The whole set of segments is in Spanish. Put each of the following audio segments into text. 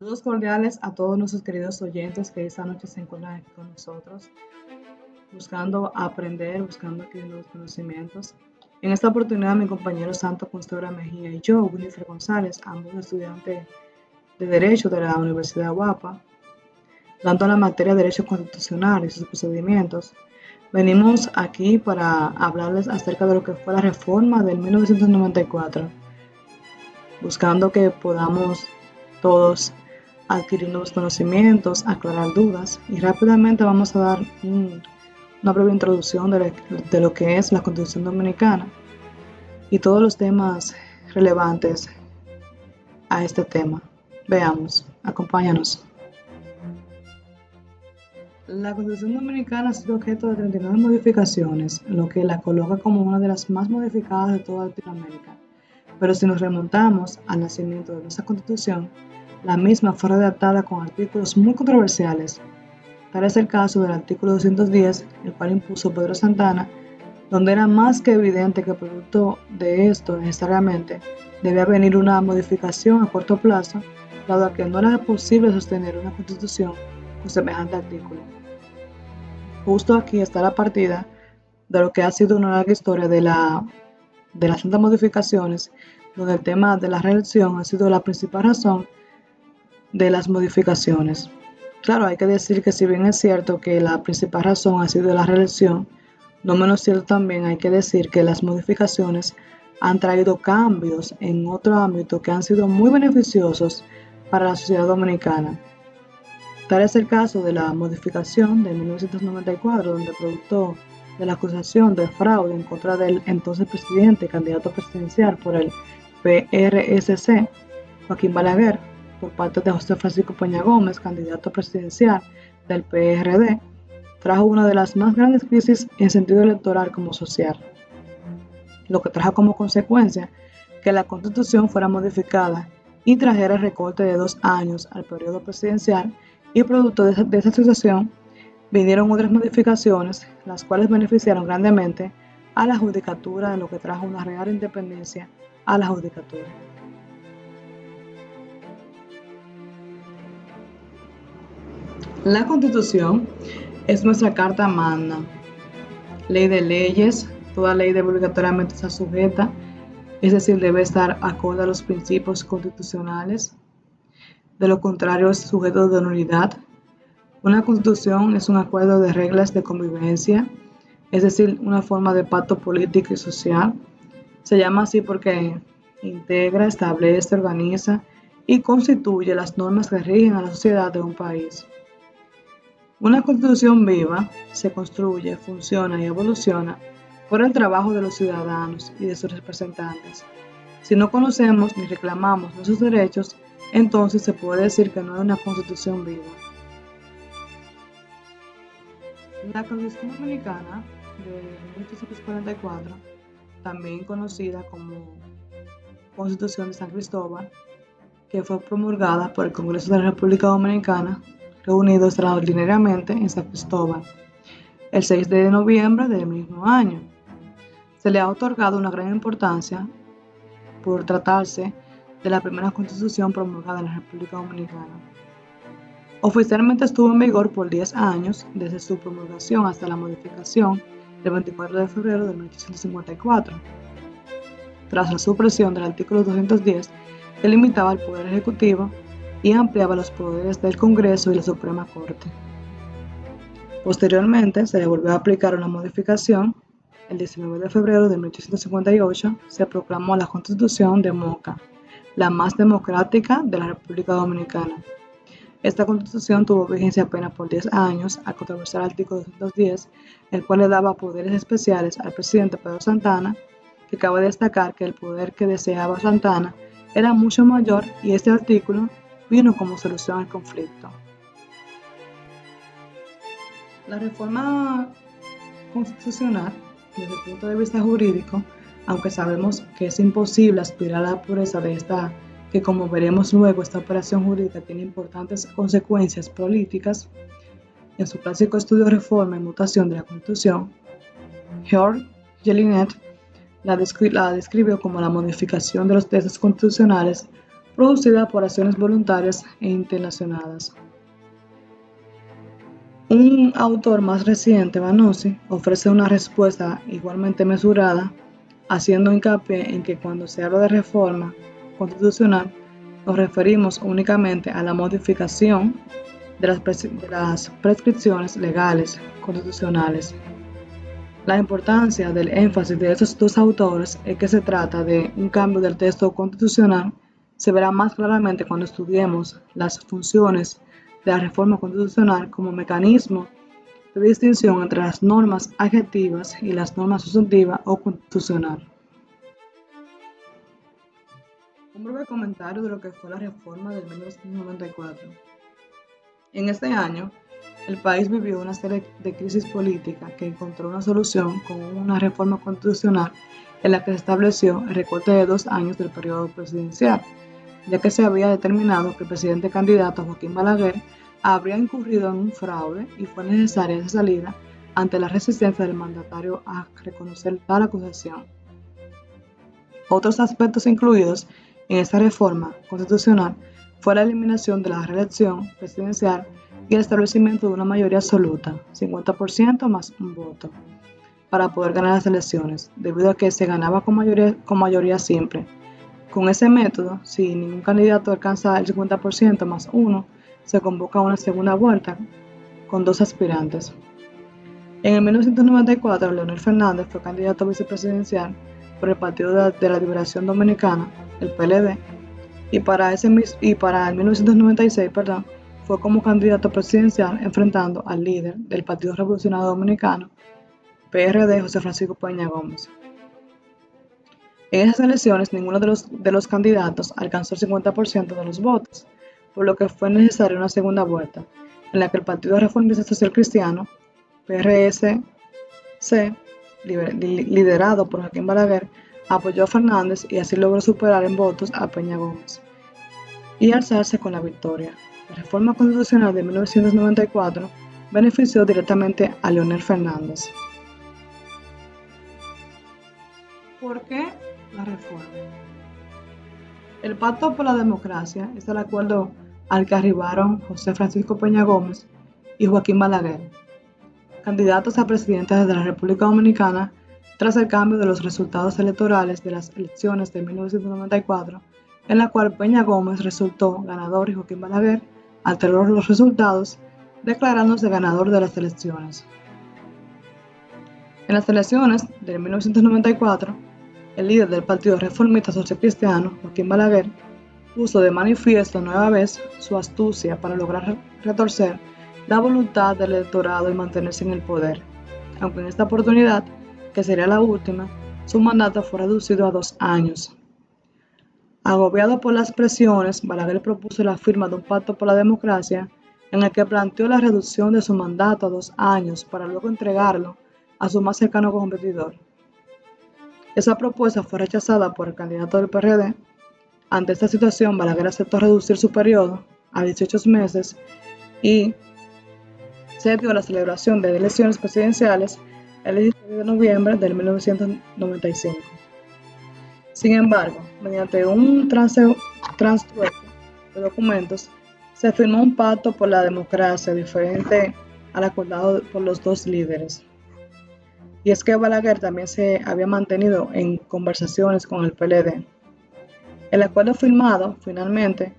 Saludos cordiales a todos nuestros queridos oyentes que esta noche se encuentran aquí con nosotros, buscando aprender, buscando adquirir nuevos conocimientos. En esta oportunidad, mi compañero Santo Constora Mejía y yo, Winifred González, ambos estudiantes de Derecho de la Universidad UAPA, dando la materia de Derecho Constitucional y sus procedimientos, venimos aquí para hablarles acerca de lo que fue la reforma del 1994, buscando que podamos todos adquirir nuevos conocimientos, aclarar dudas y rápidamente vamos a dar una breve introducción de lo que es la Constitución Dominicana y todos los temas relevantes a este tema. Veamos, acompáñanos. La Constitución Dominicana ha sido objeto de 39 modificaciones, lo que la coloca como una de las más modificadas de toda Latinoamérica. Pero si nos remontamos al nacimiento de nuestra Constitución, la misma fue redactada con artículos muy controversiales. Tal es el caso del artículo 210, el cual impuso Pedro Santana, donde era más que evidente que producto de esto necesariamente debía venir una modificación a corto plazo, dado que no era posible sostener una constitución con semejante artículo. Justo aquí está la partida de lo que ha sido una larga historia de las tantas modificaciones, donde el tema de la reelección ha sido la principal razón de las modificaciones. Claro, hay que decir que si bien es cierto que la principal razón ha sido la reelección, no menos cierto también hay que decir que las modificaciones han traído cambios en otro ámbito que han sido muy beneficiosos para la sociedad dominicana. Tal es el caso de la modificación de 1994, donde producto de la acusación de fraude en contra del entonces presidente y candidato presidencial por el PRSC, Joaquín Balaguer, por parte de José Francisco Peña Gómez, candidato presidencial del PRD, trajo una de las más grandes crisis en sentido electoral como social, lo que trajo como consecuencia que la Constitución fuera modificada y trajera el recorte de 2 años al periodo presidencial, y producto de esa situación vinieron otras modificaciones, las cuales beneficiaron grandemente a la judicatura, de lo que trajo una real independencia a la judicatura. La Constitución es nuestra carta magna, ley de leyes. Toda ley debe obligatoriamente estar sujeta, es decir, debe estar acorde a los principios constitucionales. De lo contrario, es sujeto de nulidad. Una constitución es un acuerdo de reglas de convivencia, es decir, una forma de pacto político y social. Se llama así porque integra, establece, organiza y constituye las normas que rigen a la sociedad de un país. Una constitución viva se construye, funciona y evoluciona por el trabajo de los ciudadanos y de sus representantes. Si no conocemos ni reclamamos nuestros derechos, entonces se puede decir que no es una constitución viva. La Constitución Dominicana de 1844, también conocida como Constitución de San Cristóbal, que fue promulgada por el Congreso de la República Dominicana, reunido extraordinariamente en San Cristóbal, el 6 de noviembre del mismo año. Se le ha otorgado una gran importancia por tratarse de la primera constitución promulgada en la República Dominicana. Oficialmente estuvo en vigor por 10 años, desde su promulgación hasta la modificación del 24 de febrero de 1854, tras la supresión del artículo 210, que limitaba el Poder Ejecutivo y ampliaba los poderes del Congreso y la Suprema Corte. Posteriormente, se le volvió a aplicar una modificación. El 19 de febrero de 1858 se proclamó la Constitución de Moca, la más democrática de la República Dominicana. Esta Constitución tuvo vigencia apenas por 10 años al controversial artículo 210, el cual le daba poderes especiales al presidente Pedro Santana, que cabe destacar que el poder que deseaba Santana era mucho mayor, y este artículo vino como solución al conflicto. La reforma constitucional, desde el punto de vista jurídico, aunque sabemos que es imposible aspirar a la pureza de esta, que como veremos luego, esta operación jurídica tiene importantes consecuencias políticas, en su clásico estudio Reforma y Mutación de la Constitución, George Jelinek la describió como la modificación de los textos constitucionales producida por acciones voluntarias e intencionadas. Un autor más reciente, Vanossi, ofrece una respuesta igualmente mesurada, haciendo hincapié en que cuando se habla de reforma constitucional, nos referimos únicamente a la modificación de las prescripciones legales constitucionales. La importancia del énfasis de estos dos autores es que se trata de un cambio del texto constitucional. Se verá más claramente cuando estudiemos las funciones de la reforma constitucional como mecanismo de distinción entre las normas adjetivas y las normas sustantivas o constitucional. Un breve comentario de lo que fue la reforma de 1994. En este año, el país vivió una serie de crisis políticas que encontró una solución con una reforma constitucional en la que se estableció el recorte de 2 años del periodo presidencial, ya que se había determinado que el presidente candidato Joaquín Balaguer habría incurrido en un fraude y fue necesaria esa salida ante la resistencia del mandatario a reconocer tal acusación. Otros aspectos incluidos en esta reforma constitucional fue la eliminación de la reelección presidencial y el establecimiento de una mayoría absoluta, 50% más un voto, para poder ganar las elecciones, debido a que se ganaba con mayoría simple. Con ese método, si ningún candidato alcanza el 50% más uno, se convoca una segunda vuelta con 2 aspirantes. En el 1994, Leonel Fernández fue candidato vicepresidencial por el Partido de la Liberación Dominicana, el PLD, y para el 1996, fue como candidato presidencial enfrentando al líder del Partido Revolucionario Dominicano, PRD, José Francisco Peña Gómez. En esas elecciones, ninguno de los candidatos alcanzó el 50% de los votos, por lo que fue necesaria una segunda vuelta, en la que el Partido Reformista Social Cristiano, PRSC, liderado por Joaquín Balaguer, apoyó a Fernández y así logró superar en votos a Peña Gómez y alzarse con la victoria. La reforma constitucional de 1994 benefició directamente a Leonel Fernández. ¿Por qué la reforma? El Pacto por la Democracia es el acuerdo al que arribaron José Francisco Peña Gómez y Joaquín Balaguer, candidatos a presidentes de la República Dominicana tras el cambio de los resultados electorales de las elecciones de 1994, en la cual Peña Gómez resultó ganador y Joaquín Balaguer alteró los resultados, declarándose ganador de las elecciones. En las elecciones de 1994, el líder del Partido Reformista Social Cristiano, Joaquín Balaguer, puso de manifiesto nueva vez su astucia para lograr retorcer la voluntad del electorado y mantenerse en el poder, aunque en esta oportunidad, que sería la última, su mandato fue reducido a 2 años. Agobiado por las presiones, Balaguer propuso la firma de un pacto por la democracia en el que planteó la reducción de su mandato a 2 años para luego entregarlo a su más cercano competidor. Esa propuesta fue rechazada por el candidato del PRD. Ante esta situación, Balaguer aceptó reducir su periodo a 18 meses y se dio la celebración de elecciones presidenciales el 16 de noviembre de 1995. Sin embargo, mediante un transtrueco de documentos, se firmó un pacto por la democracia diferente al acordado por los dos líderes. Y es que Balaguer también se había mantenido en conversaciones con el PLD. El acuerdo firmado, finalmente,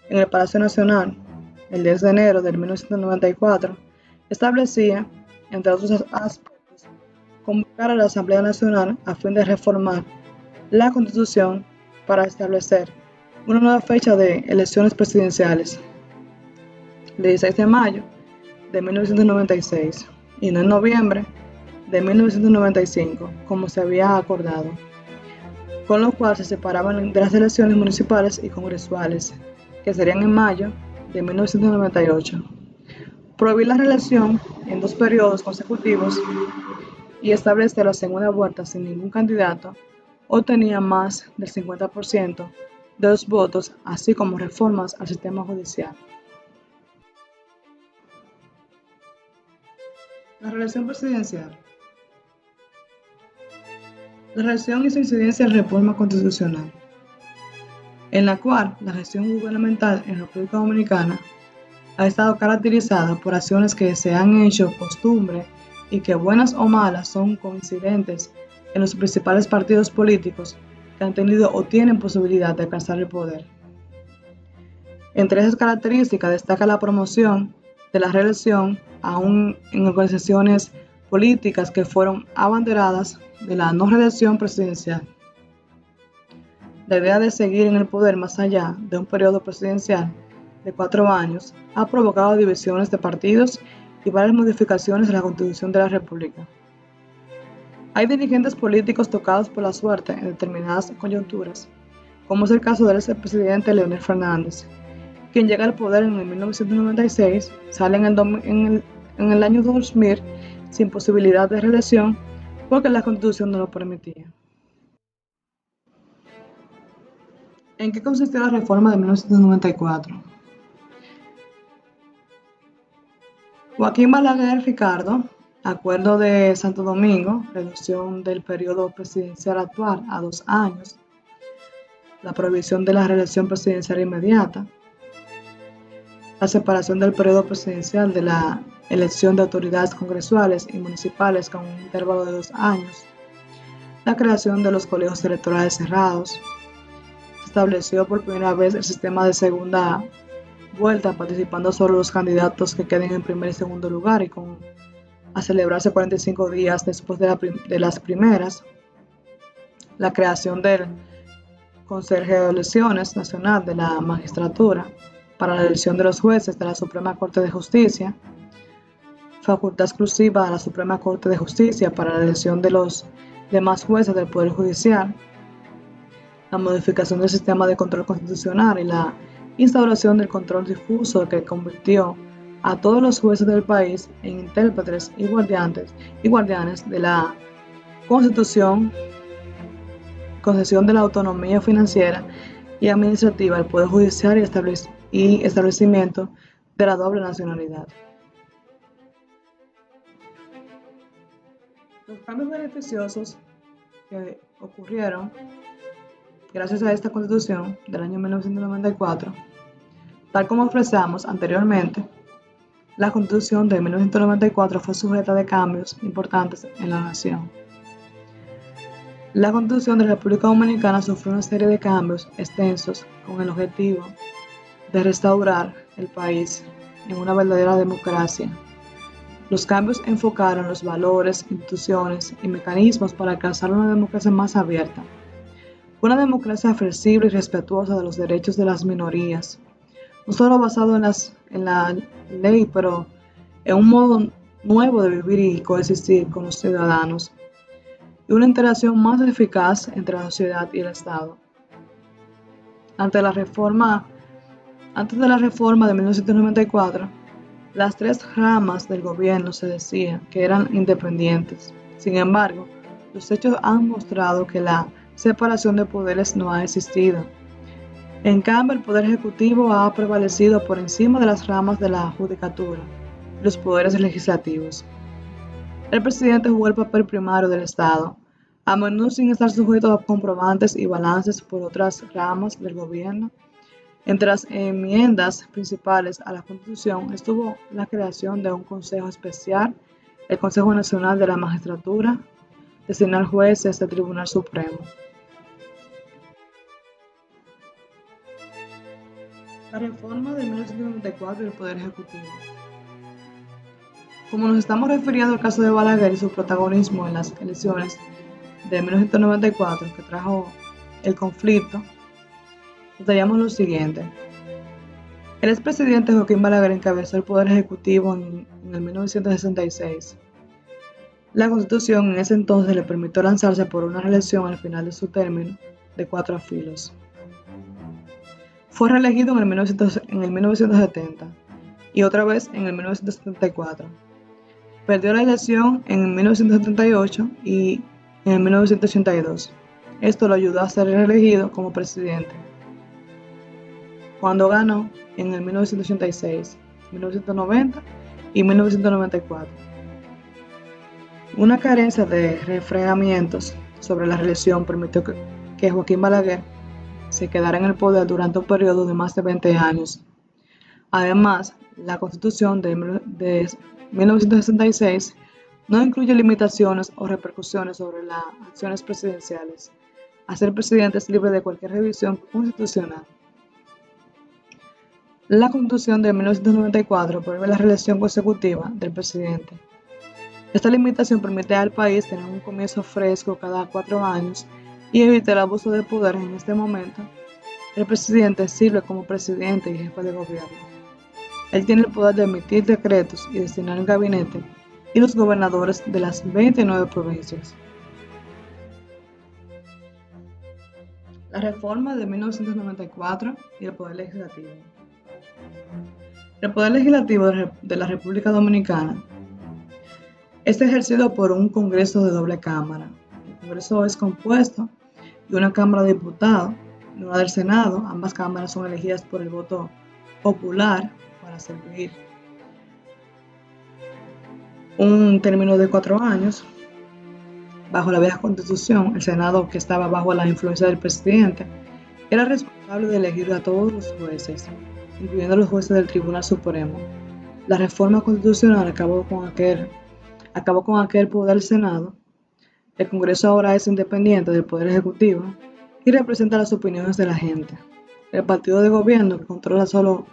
en el Palacio Nacional, el 10 de enero de 1994, establecía, entre otros aspectos, convocar a la Asamblea Nacional a fin de reformar la Constitución para establecer una nueva fecha de elecciones presidenciales, el 16 de mayo de 1996, y no en noviembre de 1995, como se había acordado, con lo cual se separaban de las elecciones municipales y congresuales, que serían en mayo de 1998. Prohibir la reelección en 2 periodos consecutivos y establecer la segunda vuelta sin ningún candidato obtenía más del 50% de los votos, así como reformas al sistema judicial. La reelección presidencial. La reelección y su incidencia en la reforma constitucional. en la cual la gestión gubernamental en República Dominicana ha estado caracterizada por acciones que se han hecho costumbre y que, buenas o malas, son coincidentes en los principales partidos políticos que han tenido o tienen posibilidad de alcanzar el poder. Entre esas características destaca la promoción de la reelección, aún en organizaciones políticas que fueron abanderadas de la no reelección presidencial. La idea de seguir en el poder más allá de un periodo presidencial de 4 años ha provocado divisiones de partidos y varias modificaciones en la Constitución de la República. Hay dirigentes políticos tocados por la suerte en determinadas coyunturas, como es el caso del expresidente Leonel Fernández, quien llega al poder en el 1996, sale en el año 2000 sin posibilidad de reelección porque la Constitución no lo permitía. ¿En qué consistió la reforma de 1994? Joaquín Balaguer Ricardo, Acuerdo de Santo Domingo, reducción del periodo presidencial actual a 2 años, la prohibición de la reelección presidencial inmediata, la separación del periodo presidencial de la elección de autoridades congresuales y municipales con un intervalo de 2 años, la creación de los colegios electorales cerrados, se estableció por primera vez el sistema de segunda vuelta, participando solo los candidatos que queden en primer y segundo lugar y a celebrarse 45 días después de las primeras, la creación del Consejo de Elecciones Nacional de la Magistratura para la elección de los jueces de la Suprema Corte de Justicia, facultad exclusiva de la Suprema Corte de Justicia para la elección de los demás jueces del Poder Judicial, la modificación del sistema de control constitucional y la instauración del control difuso que convirtió a todos los jueces del país en intérpretes y guardianes de la Constitución, concesión de la autonomía financiera y administrativa del Poder Judicial y establecimiento de la doble nacionalidad. Los cambios beneficiosos que ocurrieron gracias a esta Constitución del año 1994, tal como expresamos anteriormente, la Constitución de 1994 fue sujeta de cambios importantes en la nación. La Constitución de la República Dominicana sufrió una serie de cambios extensos con el objetivo de restaurar el país en una verdadera democracia. Los cambios enfocaron los valores, instituciones y mecanismos para alcanzar una democracia más abierta, una democracia flexible y respetuosa de los derechos de las minorías, no solo basado en la ley, pero en un modo nuevo de vivir y coexistir con los ciudadanos, y una interacción más eficaz entre la sociedad y el Estado. Antes de la reforma de 1994, las 3 ramas del gobierno se decía que eran independientes. Sin embargo, los hechos han mostrado que la separación de poderes no ha existido. En cambio, el Poder Ejecutivo ha prevalecido por encima de las ramas de la judicatura y los poderes legislativos. El presidente jugó el papel primario del Estado, a menudo sin estar sujeto a comprobantes y balances por otras ramas del gobierno. Entre las enmiendas principales a la Constitución estuvo la creación de un Consejo Especial, el Consejo Nacional de la Magistratura, designar jueces del Tribunal Supremo. La reforma de 1994 del Poder Ejecutivo. Como nos estamos refiriendo al caso de Balaguer y su protagonismo en las elecciones de 1994 que trajo el conflicto, detallamos lo siguiente. El expresidente Joaquín Balaguer encabezó el Poder Ejecutivo en el 1966. La Constitución en ese entonces le permitió lanzarse por una reelección al final de su término de 4 filos. Fue reelegido en el 1970 y otra vez en el 1974. Perdió la elección en el 1978 y en el 1982. Esto lo ayudó a ser reelegido como presidente, cuando ganó en el 1986, 1990 y 1994. Una carencia de refrenamientos sobre la reelección permitió que Joaquín Balaguer se quedará en el poder durante un periodo de más de 20 años. Además, la Constitución de 1966 no incluye limitaciones o repercusiones sobre las acciones presidenciales. Ser presidente es libre de cualquier revisión constitucional. La Constitución de 1994 prohíbe la reelección consecutiva del presidente. Esta limitación permite al país tener un comienzo fresco cada 4 años y evita el abuso de poder. En este momento, el presidente sirve como presidente y jefe de gobierno. Él tiene el poder de emitir decretos y designar el gabinete y los gobernadores de las 29 provincias. La reforma de 1994 y el poder legislativo. El poder legislativo de la República Dominicana es ejercido por un Congreso de doble cámara. El Congreso es compuesto de una Cámara de Diputados y una del Senado. Ambas cámaras son elegidas por el voto popular para servir un término de 4 años. Bajo la vieja Constitución, el Senado, que estaba bajo la influencia del presidente, era responsable de elegir a todos los jueces, incluyendo los jueces del Tribunal Supremo. La reforma constitucional acabó con aquel poder del Senado. El Congreso ahora es independiente del Poder Ejecutivo y representa las opiniones de la gente. El partido de gobierno, que controla solo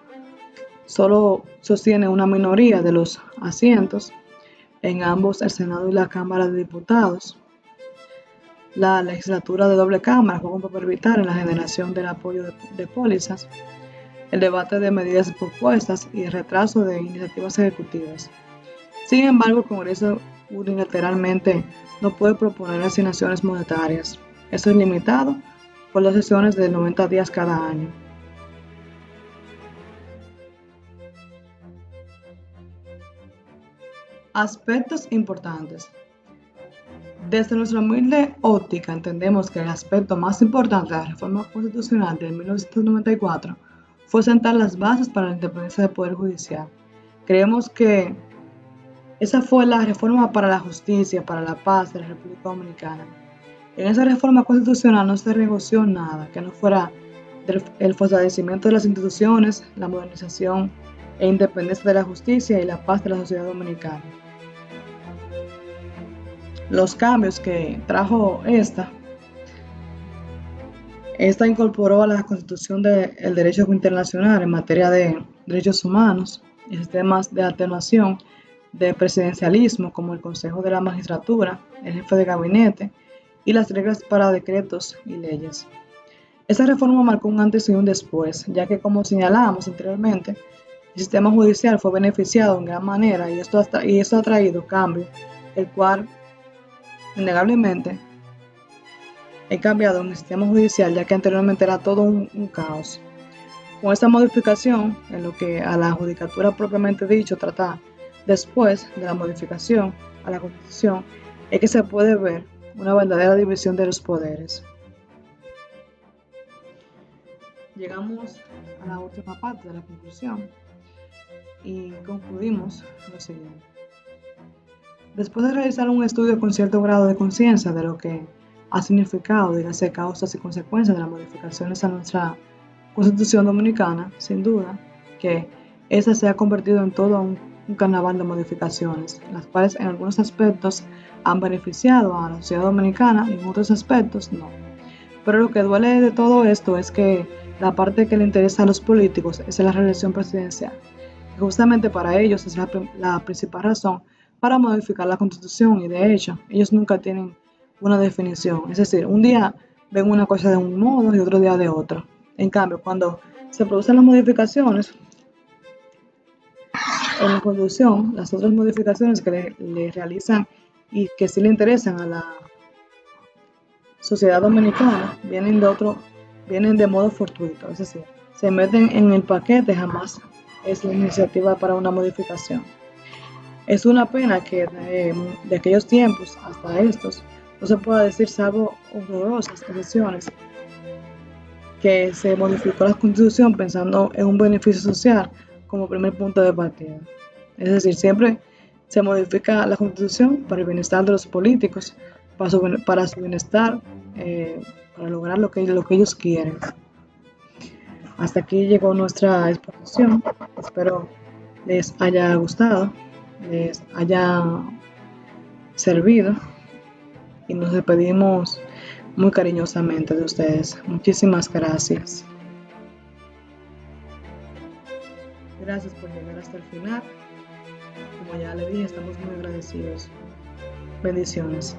sostiene una minoría de los asientos en ambos, el Senado y la Cámara de Diputados. La legislatura de doble cámara juega un papel vital en la generación del apoyo de pólizas, el debate de medidas propuestas y el retraso de iniciativas ejecutivas. Sin embargo, el Congreso unilateralmente no puede proponer asignaciones monetarias. Esto es limitado por las sesiones de 90 días cada año. Aspectos importantes. Desde nuestra humilde óptica entendemos que el aspecto más importante de la reforma constitucional de 1994 fue sentar las bases para la independencia del Poder Judicial. Creemos que esa fue la reforma para la justicia, para la paz de la República Dominicana. En esa reforma constitucional no se negoció nada que no fuera el fortalecimiento de las instituciones, la modernización e independencia de la justicia y la paz de la sociedad dominicana. Los cambios que trajo esta incorporó a la Constitución el derecho internacional en materia de derechos humanos y sistemas de atenuación de presidencialismo como el Consejo de la Magistratura, el jefe de gabinete y las reglas para decretos y leyes. Esta reforma marcó un antes y un después, ya que, como señalábamos anteriormente, el sistema judicial fue beneficiado en gran manera y esto ha traído cambios, el cual innegablemente he cambiado en el sistema judicial, ya que anteriormente era todo un caos. Con esta modificación, en lo que a la judicatura propiamente dicho trata después de la modificación a la Constitución, es que se puede ver una verdadera división de los poderes. Llegamos a la última parte de la conclusión y concluimos lo siguiente. Después de realizar un estudio con cierto grado de conciencia de lo que ha significado, dígase, causas y consecuencias de las modificaciones a nuestra Constitución Dominicana, sin duda que esa se ha convertido en todo un carnaval de modificaciones, las cuales en algunos aspectos han beneficiado a la sociedad dominicana y en otros aspectos no. Pero lo que duele de todo esto es que la parte que le interesa a los políticos es la reelección presidencial. Y justamente para ellos es la principal razón para modificar la Constitución, y de hecho ellos nunca tienen una definición, es decir, un día ven una cosa de un modo y otro día de otro. En cambio, cuando se producen las modificaciones en la Constitución, las otras modificaciones que le realizan y que sí le interesan a la sociedad dominicana vienen de modo fortuito, es decir, se meten en el paquete, jamás es la iniciativa para una modificación. Es una pena que de aquellos tiempos hasta estos no se pueda decir, salvo horrorosas excepciones, que se modificó la Constitución pensando en un beneficio social como primer punto de partida. Es decir, siempre se modifica la Constitución para el bienestar de los políticos, para su bienestar, para lograr lo que ellos quieren. Hasta aquí llegó nuestra exposición. Espero les haya gustado, les haya servido y nos despedimos muy cariñosamente de ustedes. Muchísimas gracias. Gracias por llegar hasta el final. Como ya le dije, estamos muy agradecidos. Bendiciones.